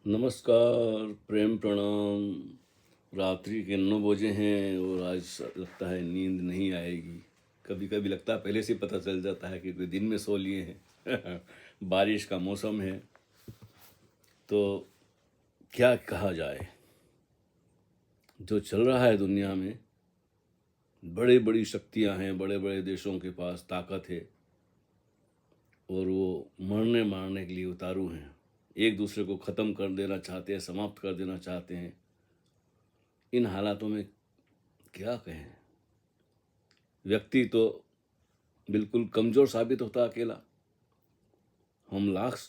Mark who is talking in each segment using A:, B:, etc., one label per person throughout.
A: नमस्कार, प्रेम प्रणाम। रात्रि के 9 बजे हैं और आज लगता है नींद नहीं आएगी। कभी-कभी लगता है पहले से ही पता चल जाता है कि कोई दिन में सो लिए हैं। बारिश का मौसम है, तो क्या कहा जाए? जो चल रहा है दुनिया में, बड़ी-बड़ी शक्तियाँ हैं, बड़े-बड़े देशों के पास ताकत है और वो मरने-मारने के लिए उतारू हैं। एक दूसरे को ख़त्म कर देना चाहते हैं, समाप्त कर देना चाहते हैं। इन हालातों में क्या कहें? व्यक्ति तो बिल्कुल कमज़ोर साबित होता है अकेला। हम लाख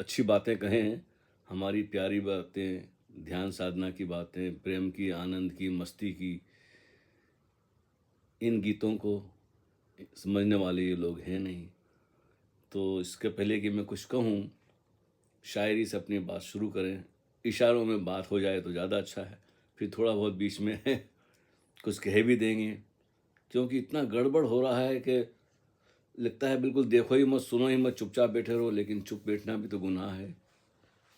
A: अच्छी बातें कहें, हमारी प्यारी बातें, ध्यान साधना की बातें, प्रेम की, आनंद की, मस्ती की, इन गीतों को समझने वाले ये लोग हैं नहीं। तो इसके पहले कि मैं कुछ कहूँ, शायरी से अपनी बात शुरू करें। इशारों में बात हो जाए तो ज़्यादा अच्छा है, फिर थोड़ा बहुत बीच में कुछ कह भी देंगे, क्योंकि इतना गड़बड़ हो रहा है कि लगता है बिल्कुल देखो ही मत, सुनो ही मत, चुपचाप बैठे रहो। लेकिन चुप बैठना भी तो गुनाह है।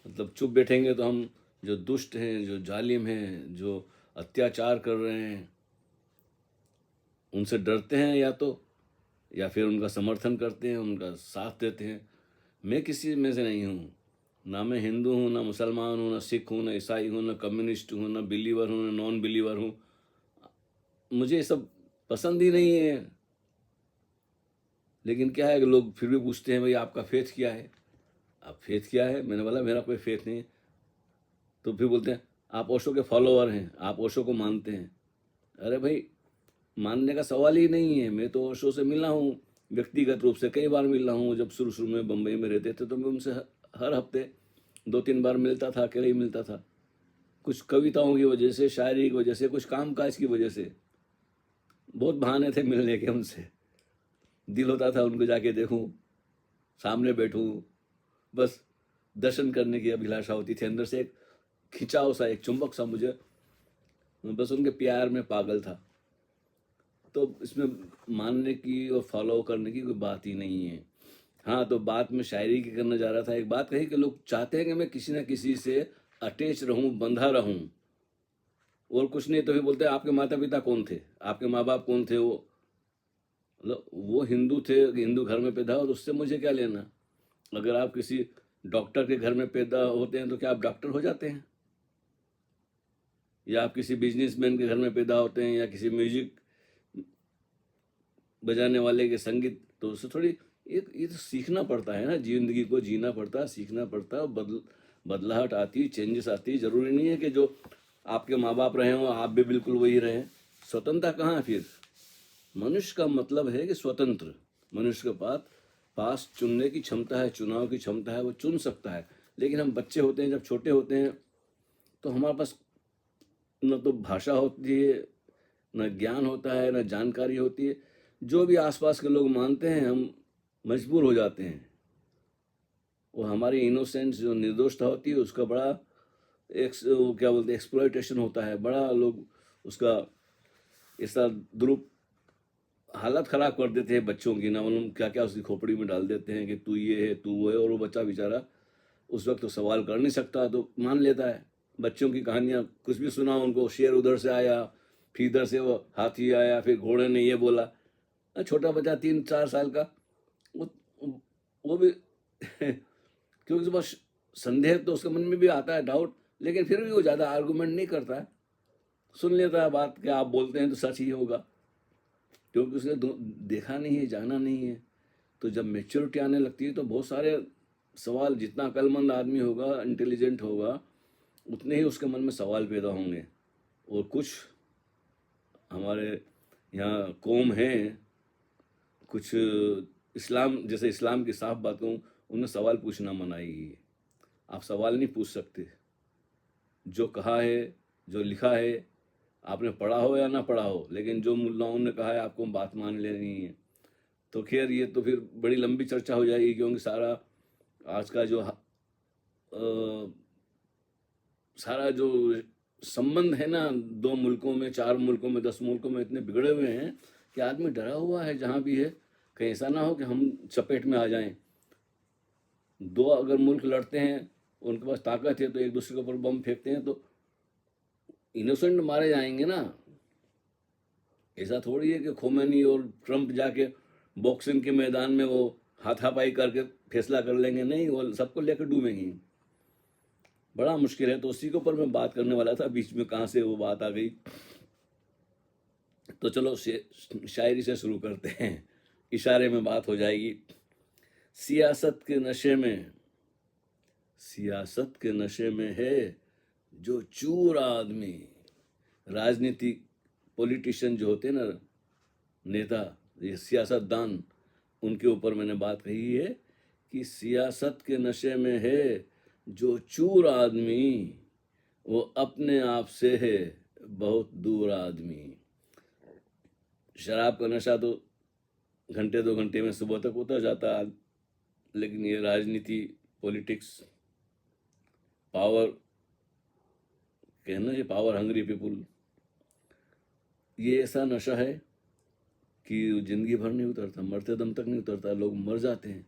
A: मतलब चुप बैठेंगे तो हम जो दुष्ट हैं, जो जालिम हैं, जो अत्याचार कर रहे हैं, उनसे डरते हैं या फिर उनका समर्थन करते हैं, उनका साथ देते हैं। मैं किसी में से नहीं हूँ। ना मैं हिंदू हूँ, ना मुसलमान हूँ, ना सिख हूँ, ना ईसाई हूँ, ना कम्युनिस्ट हूँ, ना बिलीवर हूँ, ना नॉन बिलीवर हूँ। मुझे ये सब पसंद ही नहीं है। लेकिन क्या है कि लोग फिर भी पूछते हैं, भाई आपका फेथ क्या है? अब फेथ क्या है? मैंने बोला मेरा कोई फेथ नहीं है। तो फिर बोलते हैं आप ओशो के फॉलोअर हैं, आप ओशो को मानते हैं। अरे भाई, मानने का सवाल ही नहीं है। मैं तो ओशो से मिला हूँ, व्यक्तिगत रूप से कई बार मिला हूँ। जब शुरू शुरू में बम्बई में रहते थे तो मैं उनसे हर हफ्ते 2-3 बार मिलता था, अकेले ही मिलता था। कुछ कविताओं की वजह से, शायरी की वजह से, कुछ काम काज की वजह से बहुत बहाने थे मिलने के उनसे। दिल होता था उनको जाके देखूं, सामने बैठूं, बस दर्शन करने की अभिलाषा होती थी। अंदर से एक खिंचाव सा, एक चुंबक सा, मुझे बस उनके प्यार में पागल था। तो इसमें मानने की और फॉलो करने की कोई बात ही नहीं है। हाँ, तो बात मैं शायरी की करने जा रहा था। एक बात कही कि लोग चाहते हैं कि मैं किसी ना किसी से अटैच रहूं, बंधा रहूं, और कुछ नहीं तो फिर बोलते हैं आपके माता पिता कौन थे, आपके माँ बाप कौन थे? वो मतलब वो हिंदू थे, हिंदू घर में पैदा हो तो उससे मुझे क्या लेना? अगर आप किसी डॉक्टर के घर में पैदा होते हैं तो क्या आप डॉक्टर हो जाते हैं? या आप किसी बिजनेसमैन के घर में पैदा होते हैं, या किसी म्यूजिक बजाने वाले के संगीत, तो उससे थोड़ी ये तो सीखना पड़ता है ना, जिंदगी को जीना पड़ता है, सीखना पड़ता है। बदलाहट आती, चेंजेस आती। जरूरी नहीं है कि जो आपके माँ बाप रहे हो आप भी बिल्कुल वही रहें। स्वतंत्रता कहाँ है फिर? मनुष्य का मतलब है कि स्वतंत्र। मनुष्य के पास चुनने की क्षमता है, चुनाव की क्षमता है, वो चुन सकता है। लेकिन हम बच्चे होते हैं, जब छोटे होते हैं, तो हमारे पास न तो भाषा होती है, न ज्ञान होता है, न जानकारी होती है। जो भी आसपास के लोग मानते हैं, हम मजबूर हो जाते हैं। वो हमारी इनोसेंस, जो निर्दोषता होती है, उसका बड़ा वो क्या बोलते हैं, एक्सप्लॉयटेशन होता है। बड़ा लोग उसका ऐसा दुरुप हालत खराब कर देते हैं बच्चों की ना, उन्होंने क्या क्या उसकी खोपड़ी में डाल देते हैं कि तू ये है, तू वो है। और वो बच्चा बेचारा उस वक्त तो सवाल कर नहीं सकता, तो मान लेता है। बच्चों की कहानियां कुछ भी सुना उनको, शेर उधर से आया, फिर इधर से वो हाथी आया, फिर घोड़े ने ये बोला। छोटा बच्चा 3-4 साल का, वो वो भी क्योंकि उसके पास संदेह तो उसके मन में भी आता है, डाउट। लेकिन फिर भी वो ज़्यादा आर्गूमेंट नहीं करता है, सुन लेता है बात कि आप बोलते हैं तो सच ही होगा, क्योंकि उसने देखा नहीं है, जाना नहीं है। तो जब मेच्योरिटी आने लगती है तो बहुत सारे सवाल, जितना अक्लमंद आदमी होगा, इंटेलिजेंट होगा, उतने ही उसके मन में सवाल पैदा होंगे। और कुछ हमारे यहाँ कौम है, कुछ इस्लाम, जैसे इस्लाम की साफ बात कहूँ, उन्हें सवाल पूछना मनाही है। आप सवाल नहीं पूछ सकते। जो कहा है, जो लिखा है, आपने पढ़ा हो या ना पढ़ा हो, लेकिन जो मुल्लाओं ने कहा है आपको बात मान लेनी है। तो खैर, ये तो फिर बड़ी लंबी चर्चा हो जाएगी, क्योंकि आज का जो सारा जो संबंध है ना, 2 मुल्कों में, 4 मुल्कों में, 10 मुल्कों में, इतने बिगड़े हुए हैं कि आदमी डरा हुआ है जहाँ भी है। कहीं ऐसा ना हो कि हम चपेट में आ जाएं। 2 अगर मुल्क लड़ते हैं उनके पास ताकत है तो एक दूसरे के ऊपर बम फेंकते हैं, तो इनोसेंट मारे जाएंगे ना। ऐसा थोड़ी है कि खोमेनी और ट्रम्प जाके बॉक्सिंग के मैदान में वो हाथापाई करके फैसला कर लेंगे, नहीं, वो सबको लेकर डूबेंगी। बड़ा मुश्किल है। तो उसी के ऊपर मैं बात करने वाला था, बीच में कहाँ से वो बात आ गई। तो चलो शायरी से शुरू करते हैं, इशारे में बात हो जाएगी। सियासत के नशे में, सियासत के नशे में है जो चूर आदमी। राजनीति पॉलिटिशियन जो होते हैं ना, नेता, ये सियासतदान, उनके ऊपर मैंने बात कही है कि सियासत के नशे में है जो चूर आदमी, वो अपने आप से है बहुत दूर आदमी। शराब का नशा तो घंटे 2 घंटे में सुबह तक उतर जाता है, लेकिन ये राजनीति, पॉलिटिक्स, पावर, कहना ये पावर हंग्री पीपुल, ये ऐसा नशा है कि जिंदगी भर नहीं उतरता, मरते दम तक नहीं उतरता। लोग मर जाते हैं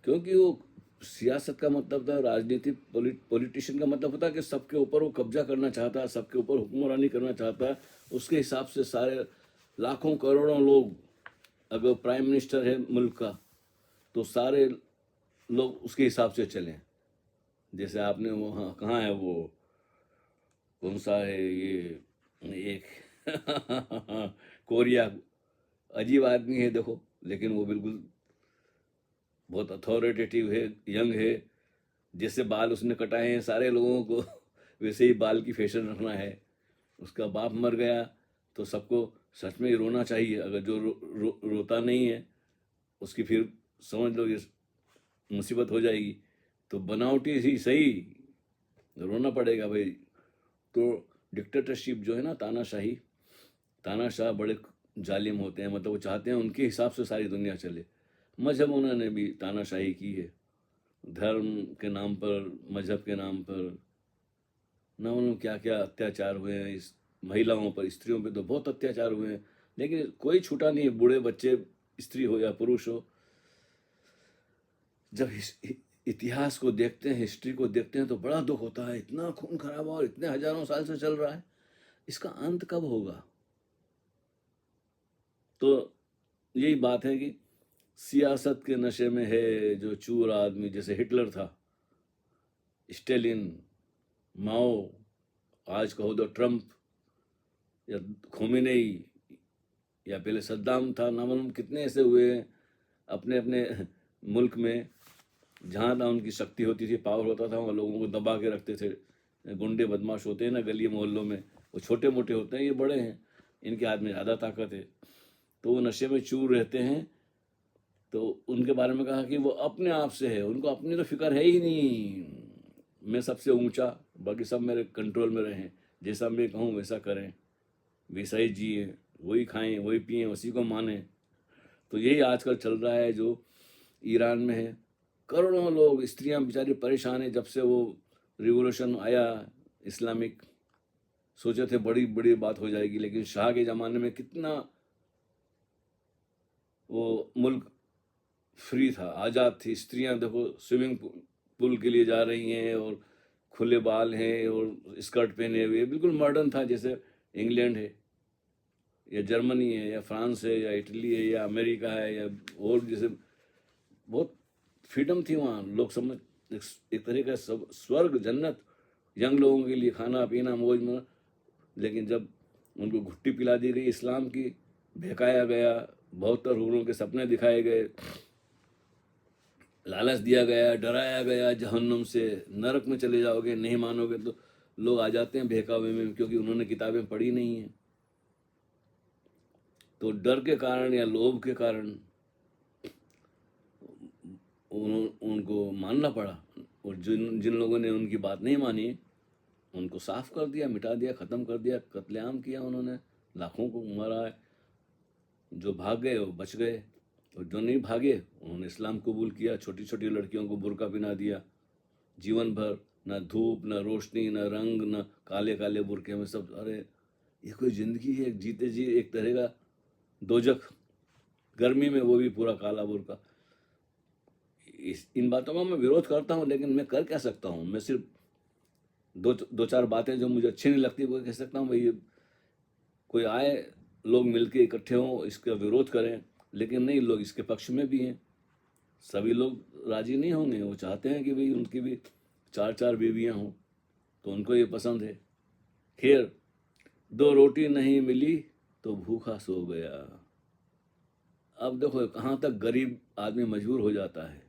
A: क्योंकि वो सियासत का मतलब था, राजनीति, पॉलिटिशियन का मतलब होता है कि सबके ऊपर वो कब्जा करना चाहता है, सबके ऊपर हुक्मरानी करना चाहता है। उसके हिसाब से सारे लाखों करोड़ों लोग, अगर प्राइम मिनिस्टर है मुल्क का, तो सारे लोग उसके हिसाब से चलें। जैसे आपने वो, हाँ, कहाँ है वो, कौन सा है ये एक कोरिया, अजीब आदमी है देखो, लेकिन वो बिल्कुल बहुत अथॉरिटेटिव है, यंग है। जैसे बाल उसने कटाए हैं सारे लोगों को वैसे ही बाल की फैशन रखना है। उसका बाप मर गया तो सबको सच में ही रोना चाहिए। अगर जो रोता नहीं है उसकी फिर समझ लो ये मुसीबत हो जाएगी। तो बनावटी ही सही, रोना पड़ेगा भाई। तो डिक्टेटरशिप जो है ना, तानाशाही, तानाशाह बड़े जालिम होते हैं। मतलब वो चाहते हैं उनके हिसाब से सारी दुनिया चले। मजहब उन्होंने भी तानाशाही की है, धर्म के नाम पर, मजहब के नाम पर ना मालूम क्या क्या अत्याचार हुए हैं। इस महिलाओं पर, स्त्रियों पर तो बहुत अत्याचार हुए हैं, लेकिन कोई छूटा नहीं है, बूढ़े बच्चे, स्त्री हो या पुरुष हो। जब इतिहास को देखते हैं, हिस्ट्री को देखते हैं, तो बड़ा दुख होता है। इतना खून खराबा और इतने हजारों साल से चल रहा है, इसका अंत कब होगा? तो यही बात है कि सियासत के नशे में है जो चूर आदमी। जैसे हिटलर था, स्टेलिन, माओ, आज कहो तो ट्रम्प या खोमेनेई, या पहले सद्दाम था, ना मालूम कितने ऐसे हुए हैं अपने अपने मुल्क में। जहाँ ना उनकी शक्ति होती थी, पावर होता था, वहाँ लोगों को दबा के रखते थे। गुंडे बदमाश होते हैं ना गली मोहल्लों में, वो छोटे मोटे होते हैं, ये बड़े हैं, इनके हाथ में ज़्यादा ताकत है, तो वो नशे में चूर रहते हैं। तो उनके बारे में कहा कि वो अपने आप से है, उनको अपनी तो फिक्र है ही नहीं, मैं सबसे ऊंचा, बाकी सब मेरे कंट्रोल में रहें, जैसा मैं कहूँ वैसा करें, वैसा ही जिए, वही खाएं, वही पिएं, उसी को माने। तो यही आजकल चल रहा है जो ईरान में है। करोड़ों लोग, स्त्रियां बेचारी परेशान है। जब से वो रिवोल्यूशन आया इस्लामिक, सोचे थे बड़ी बड़ी बात हो जाएगी, लेकिन शाह के ज़माने में कितना वो मुल्क फ्री था, आज़ाद थी। स्त्रियां देखो स्विमिंग पूल के लिए जा रही हैं और खुले बाल हैं और स्कर्ट पहने हुए, बिल्कुल मॉडर्न था। जैसे इंग्लैंड है या जर्मनी है या फ्रांस है या इटली है या अमेरिका है या और, जैसे बहुत फ्रीडम थी वहाँ। लोग समझ, एक तरह का सब स्वर्ग, जन्नत, यंग लोगों के लिए खाना पीना मौज में। लेकिन जब उनको घुट्टी पिला दी गई इस्लाम की, बहकाया गया, 72 हुरों के सपने दिखाए गए, लालच दिया गया, डराया गया जहन्नुम से, नरक में चले जाओगे, नहीं मानोगे तो लोग आ जाते हैं बहकावे में, क्योंकि उन्होंने किताबें पढ़ी नहीं हैं। तो डर के कारण या लोभ के कारण उनको मानना पड़ा। और जिन जिन लोगों ने उनकी बात नहीं मानी, उनको साफ कर दिया, मिटा दिया, ख़त्म कर दिया, कत्लेआम किया उन्होंने, लाखों को मारा है। जो भाग गए वो बच गए, और जो नहीं भागे उन्होंने इस्लाम कबूल किया। छोटी छोटी लड़कियों को बुर्का पहना दिया, जीवन भर न धूप, न रोशनी, न रंग, न काले काले बुरके में सब। अरे ये कोई ज़िंदगी है? जीते जी एक तरह का दोजख, गर्मी में वो भी पूरा काला बुरका। इन बातों का मैं विरोध करता हूँ, लेकिन मैं कर क्या सकता हूँ? मैं सिर्फ दो चार बातें जो मुझे अच्छी नहीं लगती वो कह सकता हूँ भाई, ये कोई आए, लोग मिलके इकट्ठे हों, इसका विरोध करें, लेकिन नहीं, लोग इसके पक्ष में भी हैं। सभी लोग राजी नहीं होंगे, वो चाहते हैं कि भाई उनकी भी चार चार बीवियां हों, तो उनको ये पसंद है। खैर, 2 रोटी नहीं मिली तो भूखा सो गया। अब देखो कहाँ तक गरीब आदमी मजबूर हो जाता है।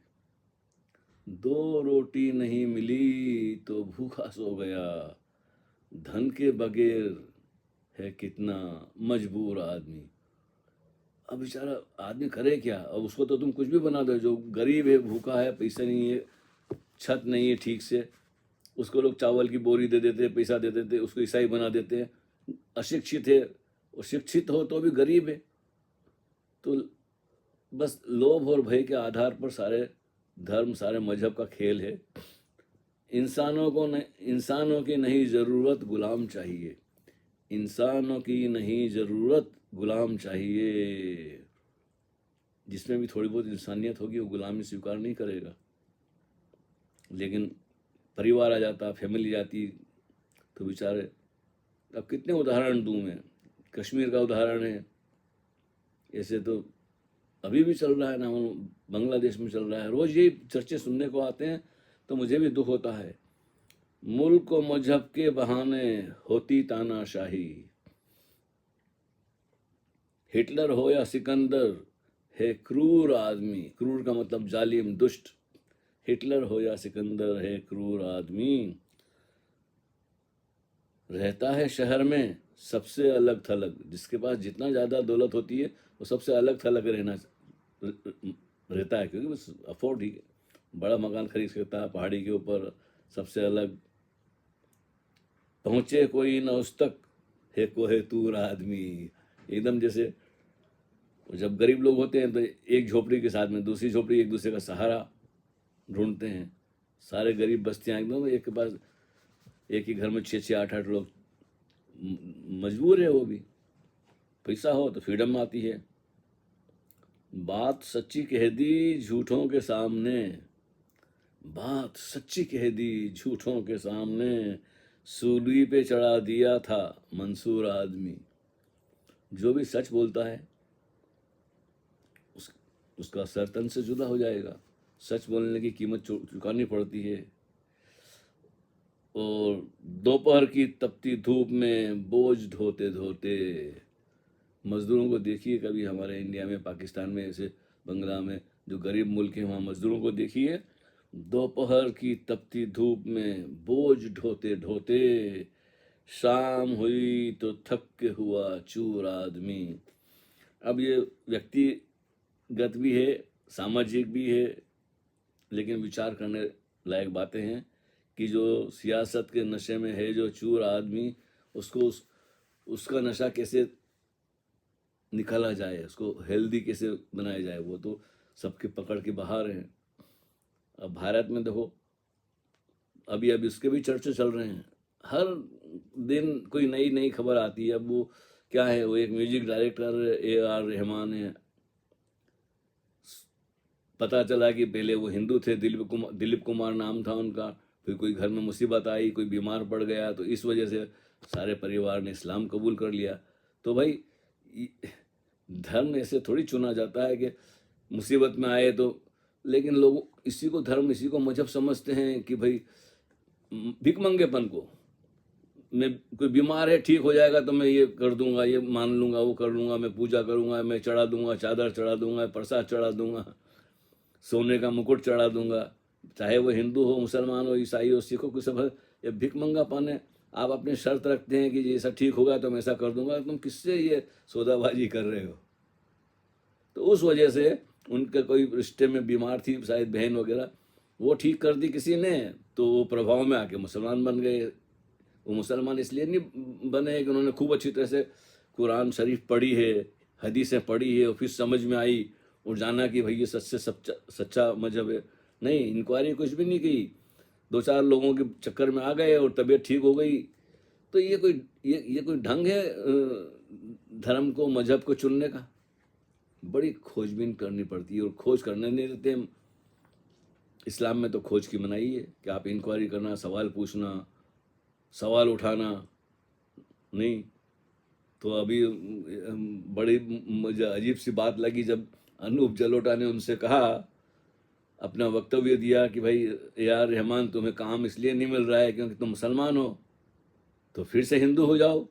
A: 2 रोटी नहीं मिली तो भूखा सो गया, धन के बगैर है कितना मजबूर आदमी। अब बेचारा आदमी करे क्या? अब उसको तो तुम कुछ भी बना दो, जो गरीब है, भूखा है, पैसा नहीं है, छत नहीं है ठीक से, उसको लोग चावल की बोरी दे देते, पैसा दे देते, उसको ईसाई बना देते हैं। अशिक्षित है, और शिक्षित हो तो भी गरीब है। तो बस लोभ और भय के आधार पर सारे धर्म, सारे मजहब का खेल है। इंसानों की नहीं ज़रूरत, गुलाम चाहिए। इंसानों की नहीं ज़रूरत, गुलाम चाहिए। जिसमें भी थोड़ी बहुत इंसानियत होगी वो गुलामी स्वीकार नहीं करेगा। लेकिन परिवार आ जाता, फैमिली जाती, तो बेचारे, अब कितने उदाहरण दूं मैं? कश्मीर का उदाहरण है, ऐसे तो अभी भी चल रहा है ना, बांग्लादेश में चल रहा है। रोज़ यही चर्चे सुनने को आते हैं, तो मुझे भी दुख होता है। मुल्क और मजहब के बहाने होती तानाशाही। हिटलर हो या सिकंदर, है क्रूर आदमी। क्रूर का मतलब जालिम, दुष्ट। हिटलर हो या सिकंदर, है क्रूर आदमी। रहता है शहर में सबसे अलग थलग। जिसके पास जितना ज़्यादा दौलत होती है वो सबसे अलग थलग रहता है, क्योंकि बस अफोर्ड ही बड़ा मकान खरीद सकता है पहाड़ी के ऊपर, सबसे अलग। पहुँचे कोई न उस तक, है कोहे तूर आदमी। एकदम जैसे जब गरीब लोग होते हैं तो एक झोपड़ी के साथ में दूसरी झोपड़ी, एक दूसरे का सहारा ढूंढते हैं। सारे गरीब बस्तियां एकदम एक के पास, एक ही घर में 6-6, 8-8 लोग, मजबूर है वो भी। पैसा हो तो फ्रीडम आती है। बात सच्ची कह दी झूठों के सामने। बात सच्ची कह दी झूठों के सामने, सूली पे चढ़ा दिया था मंसूर आदमी। जो भी सच बोलता है उसका सर तन से जुदा हो जाएगा। सच बोलने की कीमत चुकानी पड़ती है। और दोपहर की तपती धूप में बोझ ढोते ढोते, मजदूरों को देखिए कभी हमारे इंडिया में, पाकिस्तान में, ऐसे बंगला में जो गरीब मुल्क है वहाँ मजदूरों को देखिए, दोपहर की तपती धूप में बोझ ढोते ढोते, शाम हुई तो थक के हुआ चूर आदमी। अब ये व्यक्तिगत भी है, सामाजिक भी है, लेकिन विचार करने लायक बातें हैं कि जो सियासत के नशे में है जो चूर आदमी, उसको उसका नशा कैसे निकाला जाए, उसको हेल्दी कैसे बनाया जाए, वो तो सबके पकड़ के बाहर हैं। अब भारत में देखो, अभी अभी उसके भी चर्चे चल रहे हैं। हर दिन कोई नई नई खबर आती है। अब वो क्या है, वो एक म्यूजिक डायरेक्टर AR रहमान है। पता चला कि पहले वो हिंदू थे, दिलीप कुमार नाम था उनका। फिर कोई घर में मुसीबत आई, कोई बीमार पड़ गया, तो इस वजह से सारे परिवार ने इस्लाम कबूल कर लिया। तो भाई धर्म ऐसे थोड़ी चुना जाता है कि मुसीबत में आए तो, लेकिन लोग इसी को धर्म, इसी को मजहब समझते हैं कि भाई भिखमंगेपन को, मैं कोई बीमार है ठीक हो जाएगा तो मैं ये कर दूंगा, ये मान लूंगा, वो कर लूंगा, मैं पूजा करूंगा, मैं चढ़ा दूंगा, चादर चढ़ा दूंगा, प्रसाद चढ़ा दूंगा, सोने का मुकुट चढ़ा दूंगा। चाहे वो हिंदू हो, मुसलमान हो, ईसाई हो, सिख हो, कोई सब है। ये भिखमंगापन है। आप अपनी शर्त रखते हैं कि ये ऐसा ठीक होगा तो मैं ऐसा कर दूंगा। तुम किससे ये सौदाबाजी कर रहे हो? तो उस वजह से उनके कोई रिश्ते में बीमार थी शायद बहन वगैरह, वो ठीक कर दी किसी ने, तो वो प्रभाव में आके मुसलमान बन गए। वो मुसलमान इसलिए नहीं बने कि उन्होंने खूब अच्छी तरह से कुरान शरीफ पढ़ी है, हदीसें पढ़ी है, और फिर समझ में आई और जाना कि भाई ये सच से सच्चा मजहब है। नहीं, इंक्वायरी कुछ भी नहीं की, 2-4 लोगों के चक्कर में आ गए और तबीयत ठीक हो गई। तो ये कोई ढंग है धर्म को, मजहब को चुनने का? बड़ी खोजबीन करनी पड़ती है, और खोज करने नहीं देते इस्लाम में तो खोज की मनाही है कि आप इंक्वायरी करना, सवाल पूछना, सवाल उठाना नहीं। तो अभी बड़ी मुझे अजीब सी बात लगी जब अनूप जलोटा ने उनसे कहा, अपना वक्तव्य दिया कि भाई यार रहमान, तुम्हें काम इसलिए नहीं मिल रहा है क्योंकि तुम मुसलमान हो, तो फिर से हिंदू हो जाओ।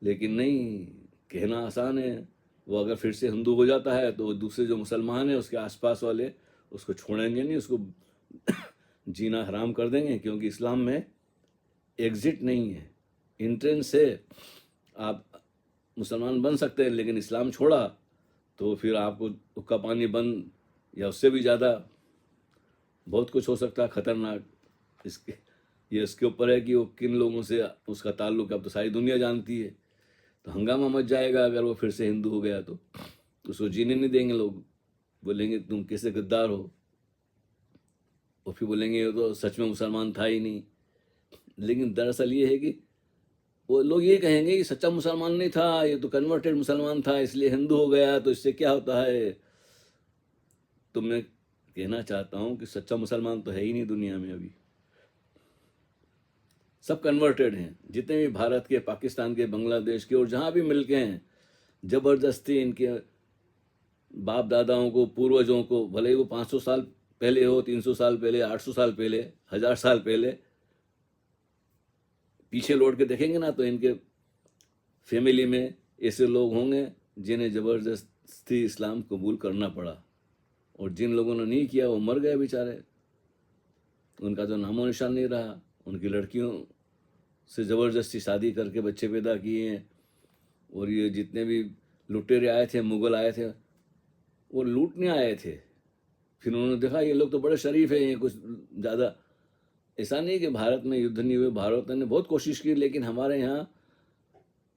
A: लेकिन नहीं, कहना आसान है, वो अगर फिर से हिंदू हो जाता है तो दूसरे जो मुसलमान है उसके आसपास वाले उसको छोड़ेंगे नहीं, उसको जीना हराम कर देंगे, क्योंकि इस्लाम में एग्जिट नहीं है, एंट्रेंस है। आप मुसलमान बन सकते हैं, लेकिन इस्लाम छोड़ा तो फिर आपको हुक्का पानी बंद या उससे भी ज़्यादा बहुत कुछ हो सकता है खतरनाक। इसके ये इसके ऊपर है कि वो किन लोगों से उसका ताल्लुक है, अब तो सारी दुनिया जानती है। तो हंगामा मच जाएगा अगर वो फिर से हिंदू हो गया तो उसको जीने नहीं देंगे लोग, बोलेंगे तुम कैसे गद्दार हो, और फिर बोलेंगे ये तो सच में मुसलमान था ही नहीं। लेकिन दरअसल ये है कि वो लोग ये कहेंगे कि सच्चा मुसलमान नहीं था, ये तो कन्वर्टेड मुसलमान था इसलिए हिंदू हो गया, तो इससे क्या होता है। तो मैं कहना चाहता हूँ कि सच्चा मुसलमान तो है ही नहीं दुनिया में अभी, सब कन्वर्टेड हैं। जितने भी भारत के, पाकिस्तान के, बांग्लादेश के और जहाँ भी मिलके हैं, ज़बरदस्ती इनके बाप दादाओं को, पूर्वजों को, भले ही वो 500 साल पहले हो, 300 साल पहले, 800 साल पहले, 1000 साल पहले, पीछे लौट के देखेंगे ना तो इनके फैमिली में ऐसे लोग होंगे जिन्हें ज़बरदस्ती इस्लाम कबूल करना पड़ा, और जिन लोगों ने नहीं किया वो मर गए बेचारे, उनका तो नामो निशान नहीं रहा। उनकी लड़कियों से ज़बरदस्ती शादी करके बच्चे पैदा किए हैं। और ये जितने भी लुटेरे आए थे, मुग़ल आए थे, वो लूटने आए थे, फिर उन्होंने देखा ये लोग तो बड़े शरीफ हैं, ये कुछ ज़्यादा, ऐसा नहीं कि भारत में युद्ध नहीं हुए, भारत ने बहुत कोशिश की, लेकिन हमारे यहाँ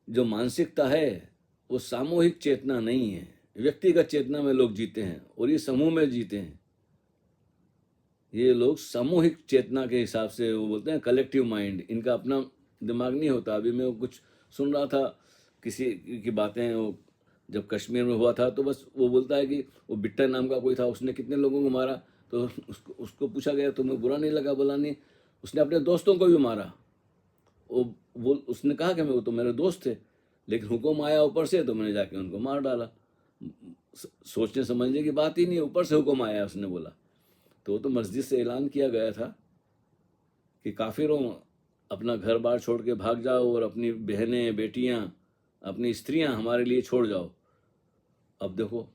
A: जो मानसिकता है वो सामूहिक चेतना नहीं है, व्यक्तिगत चेतना में लोग जीते हैं, और ये समूह में जीते हैं। ये लोग सामूहिक चेतना के हिसाब से, वो बोलते हैं कलेक्टिव माइंड, इनका अपना दिमाग नहीं होता। अभी मैं कुछ सुन रहा था किसी की बातें, वो जब कश्मीर में हुआ था तो बस वो बोलता है कि वो बिट्टा नाम का कोई था, उसने कितने लोगों को मारा, तो उसको पूछा गया तुम्हें बुरा नहीं लगा, बोला नहीं, उसने अपने दोस्तों को भी मारा। वो उसने कहा कि वो तो मेरे दोस्त थे, लेकिन हुक्म आया ऊपर से तो मैंने जाके उनको मार डाला। सोचने समझने की बात ही नहीं, ऊपर से हुक्म आया, उसने बोला। तो मस्जिद से ऐलान किया गया था कि काफिरों, अपना घर बार छोड़ के भाग जाओ और अपनी बहनें, बेटियां, अपनी स्त्रियां हमारे लिए छोड़ जाओ। अब देखो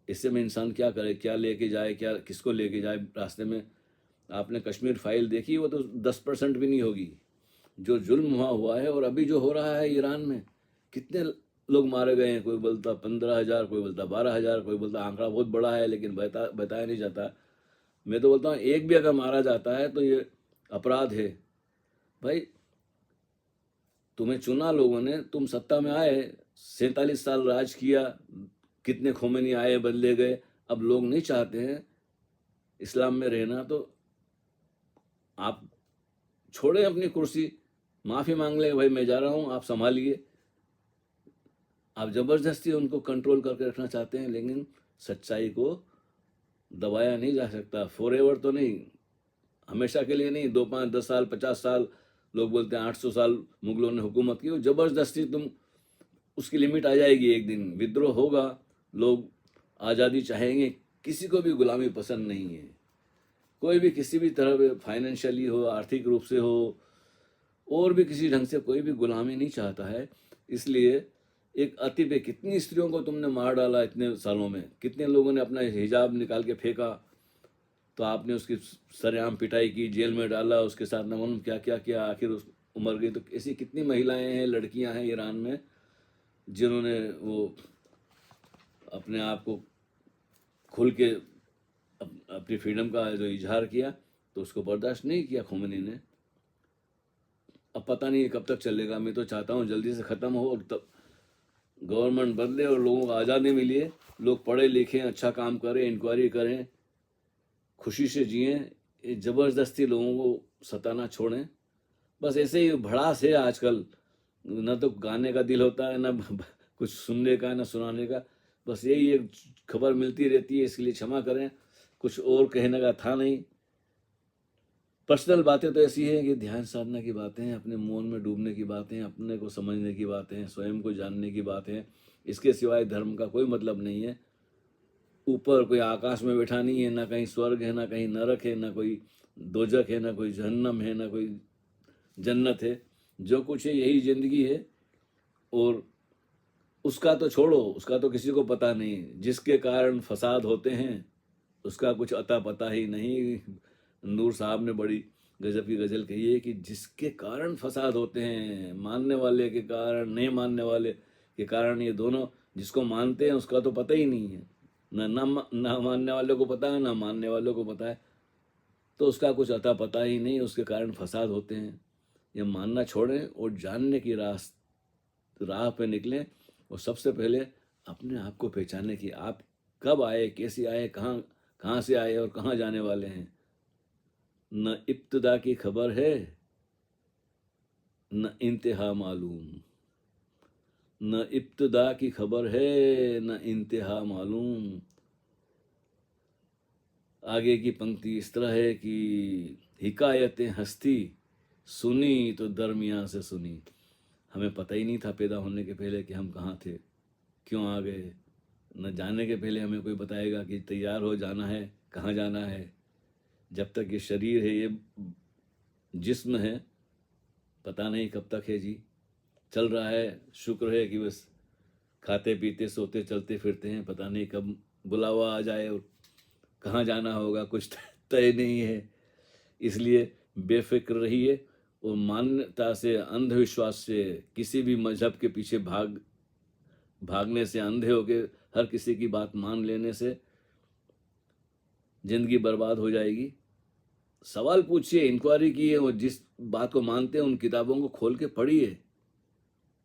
A: इससे में इंसान क्या करे, क्या लेके जाए, क्या किसको लेके जाए रास्ते में। आपने कश्मीर फाइल देखी, वो तो 10% भी नहीं होगी जो जुल्म हुआ है। और अभी जो हो रहा है ईरान में, कितने लोग मारे गए हैं, कोई बोलता 15,000, कोई बोलता 12,000, कोई बोलता आंकड़ा बहुत बड़ा है लेकिन बताया नहीं जाता। मैं तो बोलता हूँ एक भी अगर मारा जाता है तो ये अपराध है। भाई तुम्हें चुना लोगों ने, तुम सत्ता में आए, 47 साल राज किया, कितने खोमेनी आए, बदले गए, अब लोग नहीं चाहते हैं इस्लाम में रहना, तो आप छोड़ें अपनी कुर्सी, माफ़ी मांग ले, भाई मैं जा रहा हूँ, आप संभालिए। आप ज़बरदस्ती उनको कंट्रोल करके रखना चाहते हैं, लेकिन सच्चाई को दबाया नहीं जा सकता। फॉरएवर तो नहीं, हमेशा के लिए नहीं, 2, 5, 10 साल, 50 साल, लोग बोलते हैं 800 साल मुगलों ने हुकूमत की, ज़बरदस्ती तुम, उसकी लिमिट आ जाएगी, एक दिन विद्रोह होगा, लोग आज़ादी चाहेंगे। किसी को भी गुलामी पसंद नहीं है, कोई भी किसी भी तरह, फाइनेंशियली हो, आर्थिक रूप से हो, और भी किसी ढंग से कोई भी गुलामी नहीं चाहता है। इसलिए एक अति पे कितनी स्त्रियों को तुमने मार डाला इतने सालों में, कितने लोगों ने अपना हिजाब निकाल के फेंका, तो आपने उसकी सरेआम पिटाई की, जेल में डाला, उसके साथ न मालूम क्या क्या किया, आखिर उस मर गई। तो ऐसी कितनी महिलाएं हैं, लड़कियां हैं ईरान में जिन्होंने वो अपने आप को खुल के अपनी फ्रीडम का जो इजहार किया, तो उसको बर्दाश्त नहीं किया खोमेनी ने। अब पता नहीं कब तक चलेगा। मैं तो चाहता हूँ जल्दी से ख़त्म हो और तब गवर्नमेंट बदले और लोगों को आज़ादी मिली है, लोग पढ़े लिखें, अच्छा काम करें, इंक्वायरी करें, खुशी से जिएं, ये ज़बरदस्ती लोगों को सताना छोड़ें। बस ऐसे ही भड़ास है आजकल, न तो गाने का दिल होता है, न कुछ सुनने का, न सुनाने का। बस यही एक खबर मिलती रहती है, इसलिए क्षमा करें, कुछ और कहने का था नहीं। पर्सनल बातें तो ऐसी हैं कि ध्यान साधना की बातें हैं, अपने मौन में डूबने की बातें हैं, अपने को समझने की बातें हैं, स्वयं को जानने की बातें हैं। इसके सिवाय धर्म का कोई मतलब नहीं है। ऊपर कोई आकाश में बैठा नहीं है, ना कहीं स्वर्ग है, ना कहीं नरक है, ना कोई दोजक है, ना कोई जहन्नम है, ना कोई जन्नत है। जो कुछ है यही जिंदगी है, और उसका तो छोड़ो, उसका तो किसी को पता नहीं। जिसके कारण फसाद होते हैं उसका कुछ अता पता ही नहीं। नूर साहब ने बड़ी गजब की गजल कही है कि जिसके कारण फसाद होते हैं, मानने वाले के कारण, नहीं मानने वाले के कारण, ये दोनों, जिसको मानते हैं उसका तो पता ही नहीं है, ना मानने वाले को पता है, ना मानने वालों को पता है, तो उसका कुछ अता पता ही नहीं, उसके कारण फसाद होते हैं। ये मानना छोड़ें और जानने की राह पे निकलें, और सबसे पहले अपने आप को पहचाने कि आप कब आए, कैसे आए, कहाँ से आए और कहाँ जाने वाले हैं। न इब्तिदा की खबर है, न इंतहा मालूम। न इब्तिदा की खबर है, न इंतहा मालूम। आगे की पंक्ति इस तरह है कि हिकायतें हस्ती सुनी तो दरमियान से सुनी। हमें पता ही नहीं था पैदा होने के पहले कि हम कहाँ थे, क्यों आ गए। न जाने के पहले हमें कोई बताएगा कि तैयार हो जाना है, कहाँ जाना है। जब तक ये शरीर है, ये जिस्म है, पता नहीं कब तक है जी। चल रहा है, शुक्र है कि बस खाते पीते सोते चलते फिरते हैं, पता नहीं कब बुलावा आ जाए और कहाँ जाना होगा, कुछ तय नहीं है। इसलिए बेफिक्र रहिए, और मान्यता से, अंधविश्वास से, किसी भी मजहब के पीछे भागने से, अंधे होके हर किसी की बात मान लेने से जिंदगी बर्बाद हो जाएगी। सवाल पूछिए, इंक्वायरी कीजिए, और जिस बात को मानते हैं उन किताबों को खोल के पढ़िए।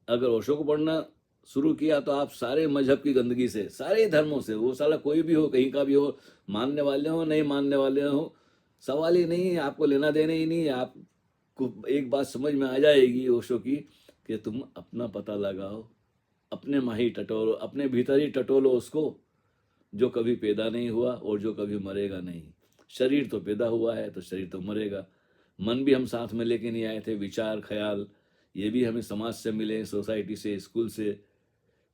A: अगर ओशो को पढ़ना शुरू किया तो आप सारे मजहब की गंदगी से, सारे धर्मों से, वो साला कोई भी हो, कहीं का भी हो, मानने वाले हो नहीं मानने वाले हो, सवाल ही नहीं है, आपको लेना देना ही नहीं है। आपको एक बात समझ में आ जाएगी ओशो की, कि तुम अपना पता लगाओ, अपने माही टटोलो, अपने भीतर ही टटोलो उसको, जो कभी पैदा नहीं हुआ और जो कभी मरेगा नहीं। शरीर तो पैदा हुआ है तो शरीर तो मरेगा। मन भी हम साथ में लेके नहीं आए थे, विचार ख्याल ये भी हमें समाज से मिले, सोसाइटी से, स्कूल से,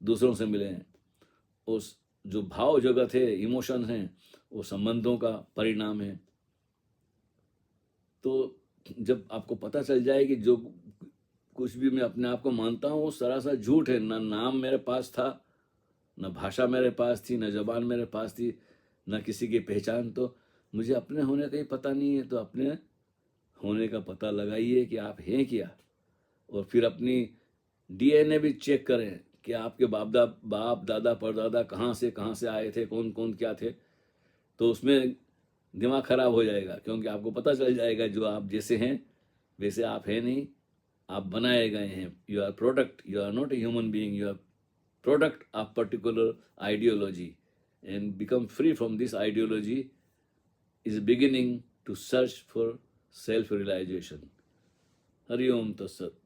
A: दूसरों से मिले हैं। उस जो भाव जगत है, इमोशन है, वो संबंधों का परिणाम है। तो जब आपको पता चल जाए कि जो कुछ भी मैं अपने आप को मानता हूँ वो सरासर झूठ है, ना नाम मेरे पास था, न भाषा मेरे पास थी, न जबान मेरे पास थी, न किसी की पहचान, तो मुझे अपने होने का ही पता नहीं है। तो अपने होने का पता लगाइए कि आप हैं क्या, और फिर अपनी डीएनए भी चेक करें कि आपके बाप दादा परदादा कहाँ से आए थे, कौन कौन क्या थे। तो उसमें दिमाग खराब हो जाएगा, क्योंकि आपको पता चल जाएगा जो आप जैसे हैं वैसे आप हैं नहीं, आप बनाए गए हैं। You are product, you are not a human being, you are product of particular ideology, and become free from this ideology is beginning to search for self realization. Hari Om Tat Sat.